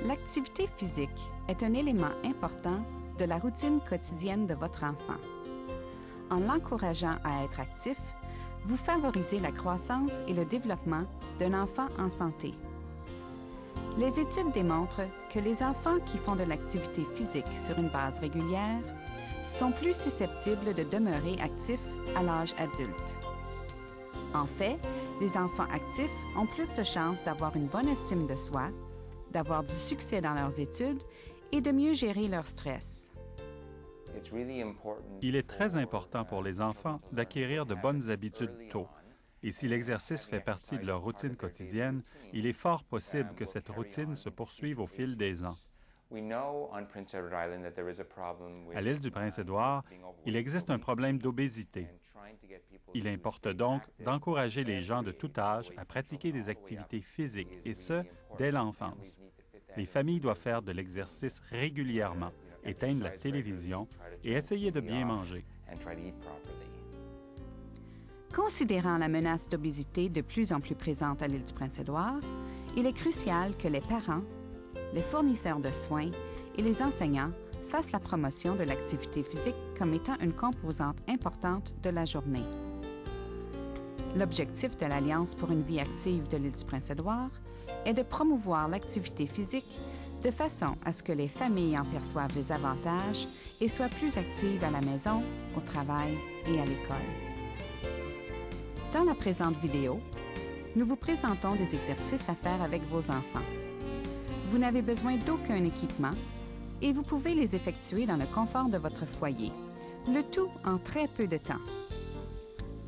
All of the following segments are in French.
L'activité physique est un élément important de la routine quotidienne de votre enfant. En l'encourageant à être actif, vous favorisez la croissance et le développement d'un enfant en santé. Les études démontrent que les enfants qui font de l'activité physique sur une base régulière sont plus susceptibles de demeurer actifs à l'âge adulte. En fait, les enfants actifs ont plus de chances d'avoir une bonne estime de soi, d'avoir du succès dans leurs études et de mieux gérer leur stress. Il est très important pour les enfants d'acquérir de bonnes habitudes tôt. Et si l'exercice fait partie de leur routine quotidienne, il est fort possible que cette routine se poursuive au fil des ans. À l'île du Prince-Édouard, il existe un problème d'obésité. Il importe donc d'encourager les gens de tout âge à pratiquer des activités physiques, et ce, dès l'enfance. Les familles doivent faire de l'exercice régulièrement, éteindre la télévision et essayer de bien manger. Considérant la menace d'obésité de plus en plus présente à l'île du Prince-Édouard, il est crucial que les parents, les fournisseurs de soins et les enseignants fassent la promotion de l'activité physique comme étant une composante importante de la journée. L'objectif de l'Alliance pour une vie active de l'île du Prince-Édouard est de promouvoir l'activité physique de façon à ce que les familles en perçoivent les avantages et soient plus actives à la maison, au travail et à l'école. Dans la présente vidéo, nous vous présentons des exercices à faire avec vos enfants. Vous n'avez besoin d'aucun équipement et vous pouvez les effectuer dans le confort de votre foyer, le tout en très peu de temps.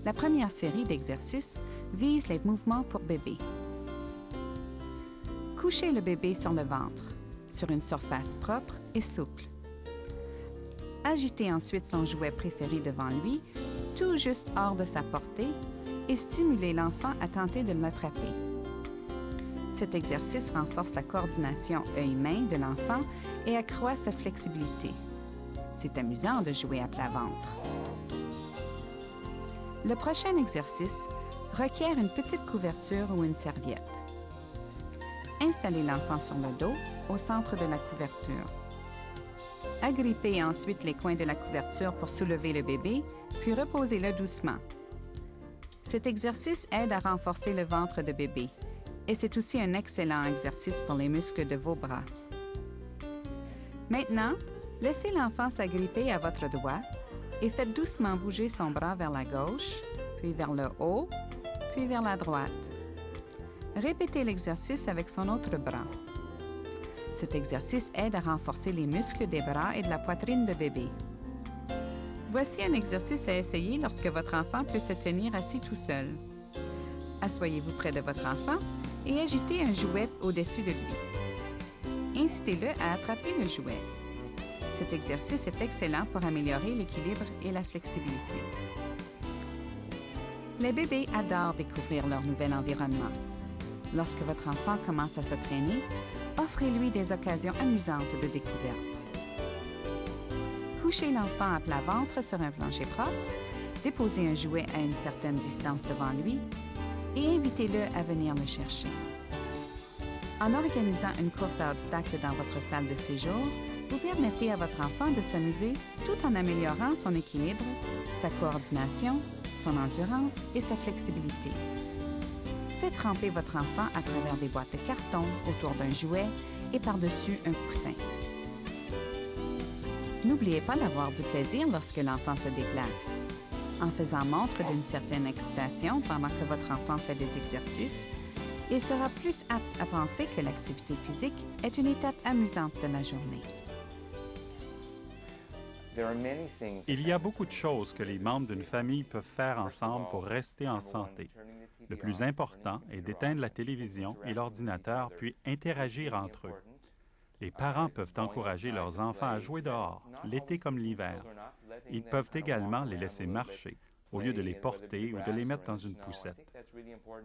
La première série d'exercices vise les mouvements pour bébé. Couchez le bébé sur le ventre, sur une surface propre et souple. Agitez ensuite son jouet préféré devant lui, tout juste hors de sa portée, et stimulez l'enfant à tenter de l'attraper. Cet exercice renforce la coordination œil-main de l'enfant et accroît sa flexibilité. C'est amusant de jouer à plat ventre. Le prochain exercice requiert une petite couverture ou une serviette. Installez l'enfant sur le dos, au centre de la couverture. Agrippez ensuite les coins de la couverture pour soulever le bébé, puis reposez-le doucement. Cet exercice aide à renforcer le ventre de bébé et c'est aussi un excellent exercice pour les muscles de vos bras. Maintenant, laissez l'enfant s'agripper à votre doigt et faites doucement bouger son bras vers la gauche, puis vers le haut, puis vers la droite. Répétez l'exercice avec son autre bras. Cet exercice aide à renforcer les muscles des bras et de la poitrine de bébé. Voici un exercice à essayer lorsque votre enfant peut se tenir assis tout seul. Asseyez-vous près de votre enfant et agitez un jouet au-dessus de lui. Incitez-le à attraper le jouet. Cet exercice est excellent pour améliorer l'équilibre et la flexibilité. Les bébés adorent découvrir leur nouvel environnement. Lorsque votre enfant commence à se traîner, offrez-lui des occasions amusantes de découverte. Couchez l'enfant à plat ventre sur un plancher propre, déposez un jouet à une certaine distance devant lui et invitez-le à venir le chercher. En organisant une course à obstacles dans votre salle de séjour, vous permettez à votre enfant de s'amuser tout en améliorant son équilibre, sa coordination, son endurance et sa flexibilité. Faites ramper votre enfant à travers des boîtes de carton autour d'un jouet et par-dessus un coussin. N'oubliez pas d'avoir du plaisir lorsque l'enfant se déplace. En faisant montre d'une certaine excitation pendant que votre enfant fait des exercices, il sera plus apte à penser que l'activité physique est une étape amusante de la journée. Il y a beaucoup de choses que les membres d'une famille peuvent faire ensemble pour rester en santé. Le plus important est d'éteindre la télévision et l'ordinateur, puis interagir entre eux. Les parents peuvent encourager leurs enfants à jouer dehors, l'été comme l'hiver. Ils peuvent également les laisser marcher, au lieu de les porter ou de les mettre dans une poussette.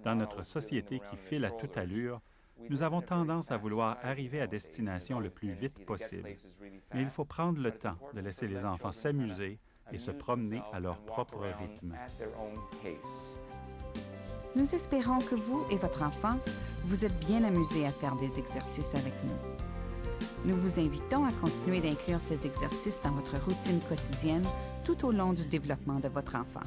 Dans notre société qui file à toute allure, nous avons tendance à vouloir arriver à destination le plus vite possible. Mais il faut prendre le temps de laisser les enfants s'amuser et se promener à leur propre rythme. Nous espérons que vous et votre enfant vous êtes bien amusés à faire des exercices avec nous. Nous vous invitons à continuer d'inclure ces exercices dans votre routine quotidienne tout au long du développement de votre enfant.